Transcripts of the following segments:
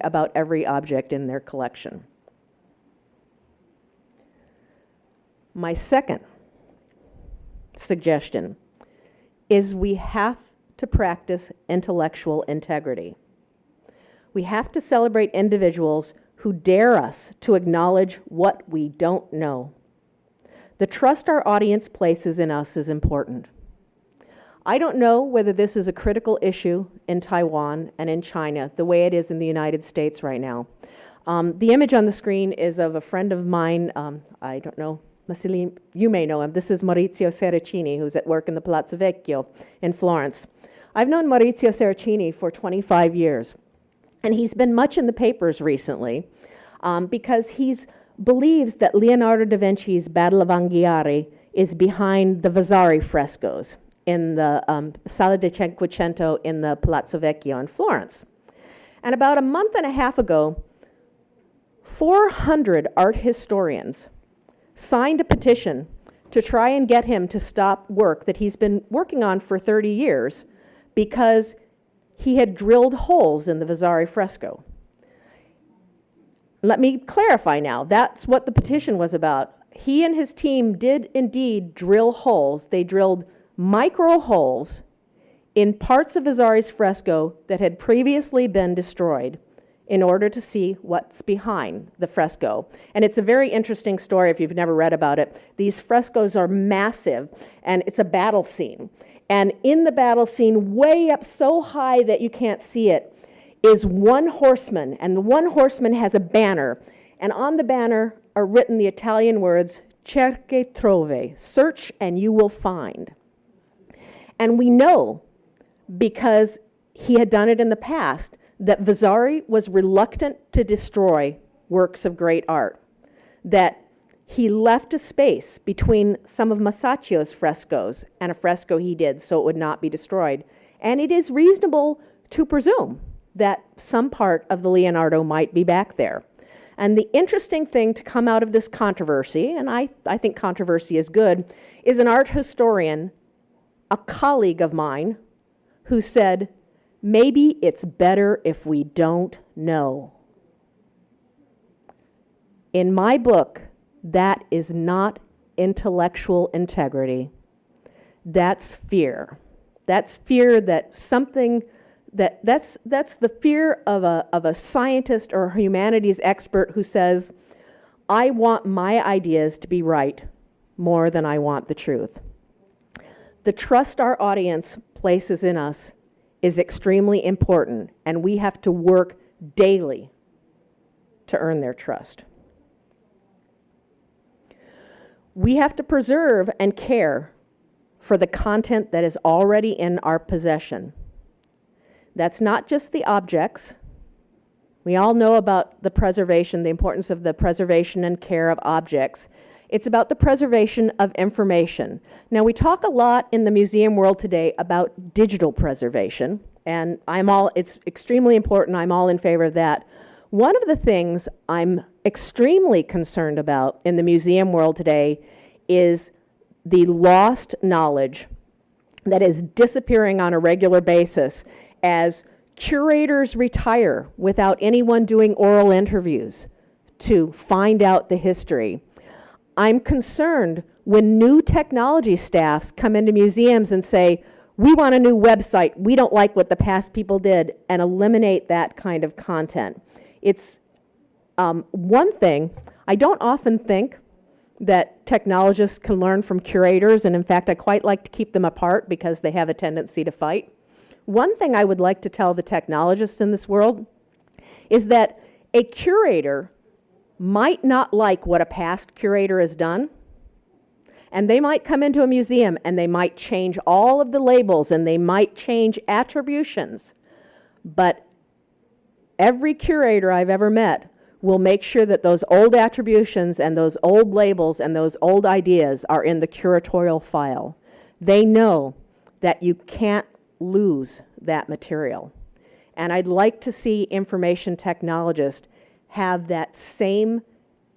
about every object in their collection. My second suggestion is we have to practice intellectual integrity. We have to celebrate individuals who dare us to acknowledge what we don't know. The trust our audience places in us is important. I don't know whether this is a critical issue in Taiwan and in China the way it is in the United States right now. The image on the screen is of a friend of mine, I don't know, Massili, you may know him. This is Maurizio Serracini, who's at work in the Palazzo Vecchio in Florence. I've known Maurizio Serracini for 25 years, and he's been much in the papers recently because he believes that Leonardo da Vinci's Battle of Anghiari is behind the Vasari frescoes in the Sala del Cinquecento in the Palazzo Vecchio in Florence. And about a month and a half ago, 400 art historians signed a petition to try and get him to stop work that he's been working on for 30 years because he had drilled holes in the Vasari fresco. Let me clarify now. That's what the petition was about. He and his team did indeed drill holes. They drilled micro holes in parts of Vasari's fresco that had previously been destroyed in order to see what's behind the fresco. And it's a very interesting story if you've never read about it. These frescoes are massive, and it's a battle scene. And in the battle scene, way up so high that you can't see it, is one horseman, and the one horseman has a banner. And on the banner are written the Italian words, cerca trove, search and you will find. And we know, because he had done it in the past, that Vasari was reluctant to destroy works of great art, that he left a space between some of Masaccio's frescoes and a fresco he did so it would not be destroyed. And it is reasonable to presume that some part of the Leonardo might be back there. And the interesting thing to come out of this controversy, and I think controversy is good, is an art historian, a colleague of mine, who said, maybe it's better if we don't know. In my book, that is not intellectual integrity. That's fear. That's fear that something that's the fear of a scientist or a humanities expert who says, I want my ideas to be right more than I want the truth. The trust our audience places in us is extremely important, and we have to work daily to earn their trust. We have to preserve and care for the content that is already in our possession. That's not just the objects. We all know about the preservation, the importance of the preservation and care of objects. It's about the preservation of information. Now, we talk a lot in the museum world today about digital preservation, and it's extremely important. I'm all in favor of that. One of the things I'm extremely concerned about in the museum world today is the lost knowledge that is disappearing on a regular basis as curators retire without anyone doing oral interviews to find out the history. I'm concerned when new technology staffs come into museums and say, we want a new website, we don't like what the past people did, and eliminate that kind of content. It's one thing, I don't often think that technologists can learn from curators, and in fact, I quite like to keep them apart because they have a tendency to fight. One thing I would like to tell the technologists in this world is that a curator might not like what a past curator has done, and they might come into a museum and they might change all of the labels and they might change attributions, but every curator I've ever met will make sure that those old attributions and those old labels and those old ideas are in the curatorial file. They know that you can't lose that material. And I'd like to see information technologists have that same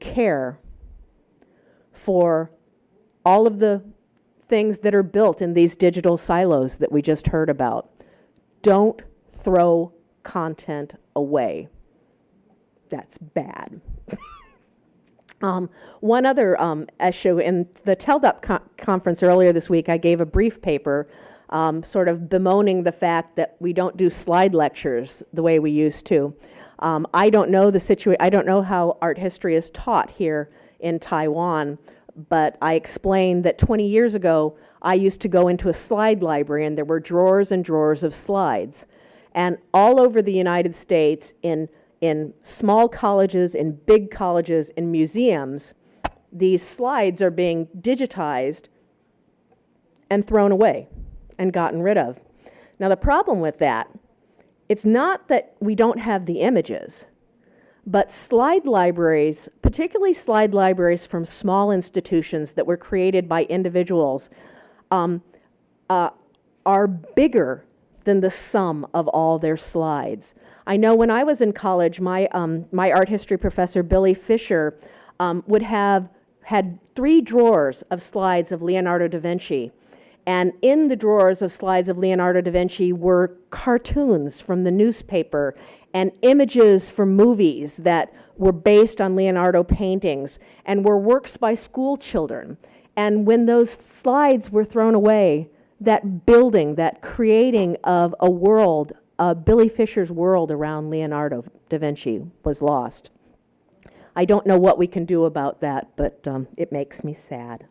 care for all of the things that are built in these digital silos that we just heard about. Don't throw content away. That's bad. One other issue, in the TELDUP conference earlier this week, I gave a brief paper sort of bemoaning the fact that we don't do slide lectures the way we used to. I don't know the situation. I don't know how art history is taught here in Taiwan, but I explained that 20 years ago, I used to go into a slide library, and there were drawers and drawers of slides. And all over the United States, in small colleges, in big colleges, in museums, these slides are being digitized and thrown away and gotten rid of. Now, the problem with that, it's not that we don't have the images, but slide libraries, particularly slide libraries from small institutions that were created by individuals, are bigger than the sum of all their slides. I know when I was in college, my art history professor, Billy Fisher, had 3 drawers of slides of Leonardo da Vinci. And in the drawers of slides of Leonardo da Vinci were cartoons from the newspaper and images from movies that were based on Leonardo paintings and were works by school children. And when those slides were thrown away, that building, that creating of a world, Billy Fisher's world around Leonardo da Vinci was lost. I don't know what we can do about that, but it makes me sad.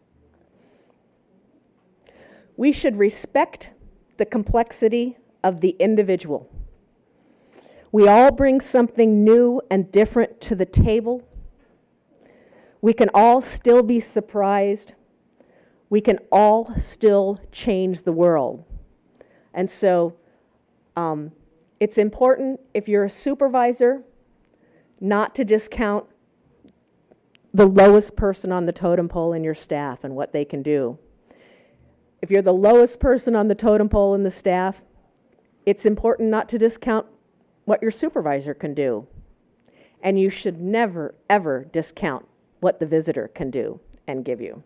We should respect the complexity of the individual. We all bring something new and different to the table. We can all still be surprised. We can all still change the world. And so it's important, if you're a supervisor, not to discount the lowest person on the totem pole in your staff and what they can do. If you're the lowest person on the totem pole in the staff, it's important not to discount what your supervisor can do. And you should never, ever discount what the visitor can do and give you.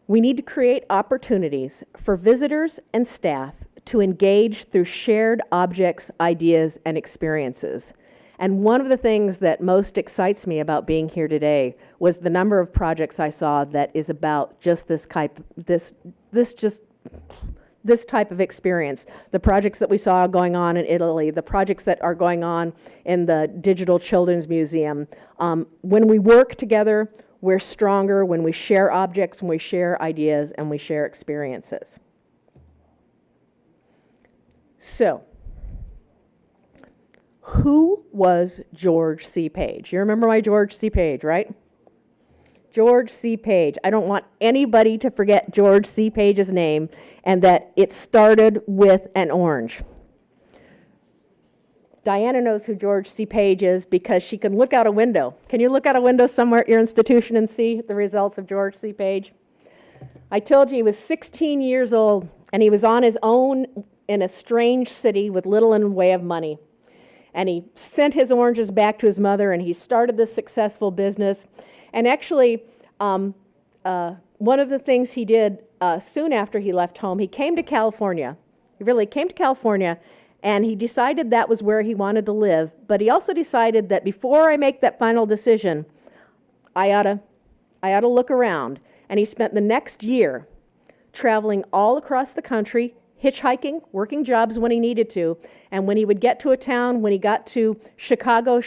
We need to create opportunities for visitors and staff to engage through shared objects, ideas, and experiences. And one of the things that most excites me about being here today was the number of projects I saw that is about just this type of experience. The projects that we saw going on in Italy, the projects that are going on in the Digital Children's Museum. When we work together, we're stronger. When we share objects, when we share ideas, and we share experiences. So, who was George C. Page? You remember my George C. Page, right? George C. Page. I don't want anybody to forget George C. Page's name and that it started with an orange. Diana knows who George C. Page is because she can look out a window. Can you look out a window somewhere at your institution and see the results of George C. Page? I told you he was 16 years old and he was on his own in a strange city with little in the way of money. And he sent his oranges back to his mother, and he started this successful business. And actually, one of the things he did soon after he left home, he came to California. He really came to California, and he decided that was where he wanted to live. But he also decided that before I make that final decision, I ought to look around. And he spent the next year traveling all across the country, hitchhiking, working jobs when he needed to, and when he would get to a town, when he got to Chicago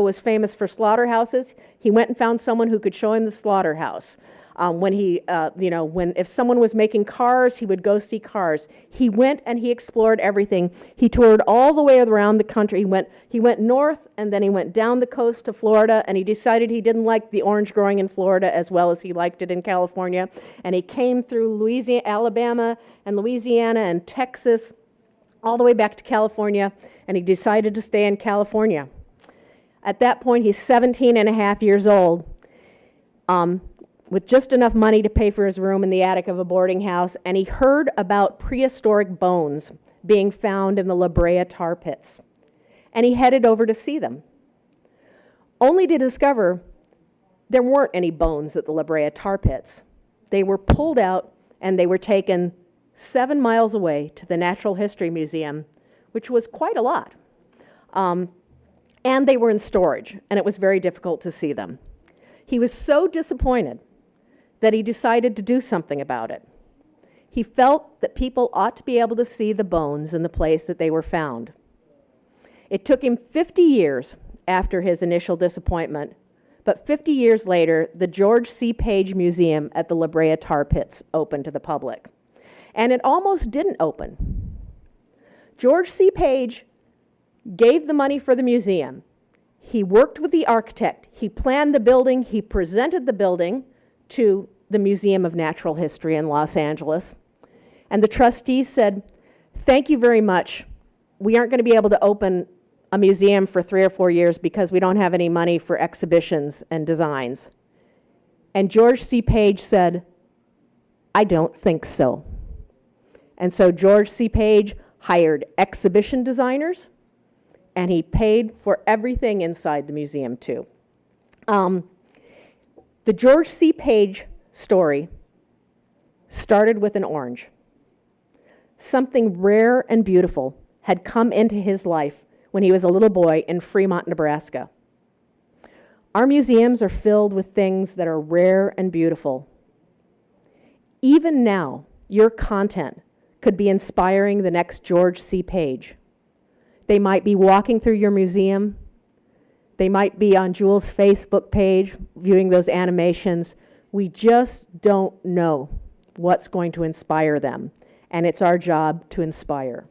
was famous for slaughterhouses, he went and found someone who could show him the slaughterhouse. If someone was making cars, he would go see cars. He went and he explored everything. He toured all the way around the country. He went north, and then he went down the coast to Florida, and he decided he didn't like the orange growing in Florida as well as he liked it in California. And he came through Louisiana, Alabama, and Louisiana, and Texas, all the way back to California, and he decided to stay in California. At that point, he's 17 and a half years old. With just enough money to pay for his room in the attic of a boarding house, and he heard about prehistoric bones being found in the La Brea tar pits. And he headed over to see them, only to discover there weren't any bones at the La Brea tar pits. They were pulled out, and they were taken 7 miles away to the Natural History Museum, which was quite a lot. And they were in storage, and it was very difficult to see them. He was so disappointed that he decided to do something about it. He felt that people ought to be able to see the bones in the place that they were found. It took him 50 years after his initial disappointment, but 50 years later, the George C. Page Museum at the La Brea Tar Pits opened to the public. And it almost didn't open. George C. Page gave the money for the museum. He worked with the architect. He planned the building. He presented the building to the Museum of Natural History in Los Angeles. And the trustees said, "Thank you very much. We aren't going to be able to open a museum for 3 or 4 years because we don't have any money for exhibitions and designs." And George C. Page said, "I don't think so." And so George C. Page hired exhibition designers, and he paid for everything inside the museum too. The George C. Page story started with an orange. Something rare and beautiful had come into his life when he was a little boy in Fremont, Nebraska. Our museums are filled with things that are rare and beautiful. Even now, your content could be inspiring the next George C. Page. They might be walking through your museum. They might be on Jules' Facebook page viewing those animations. We just don't know what's going to inspire them, and it's our job to inspire.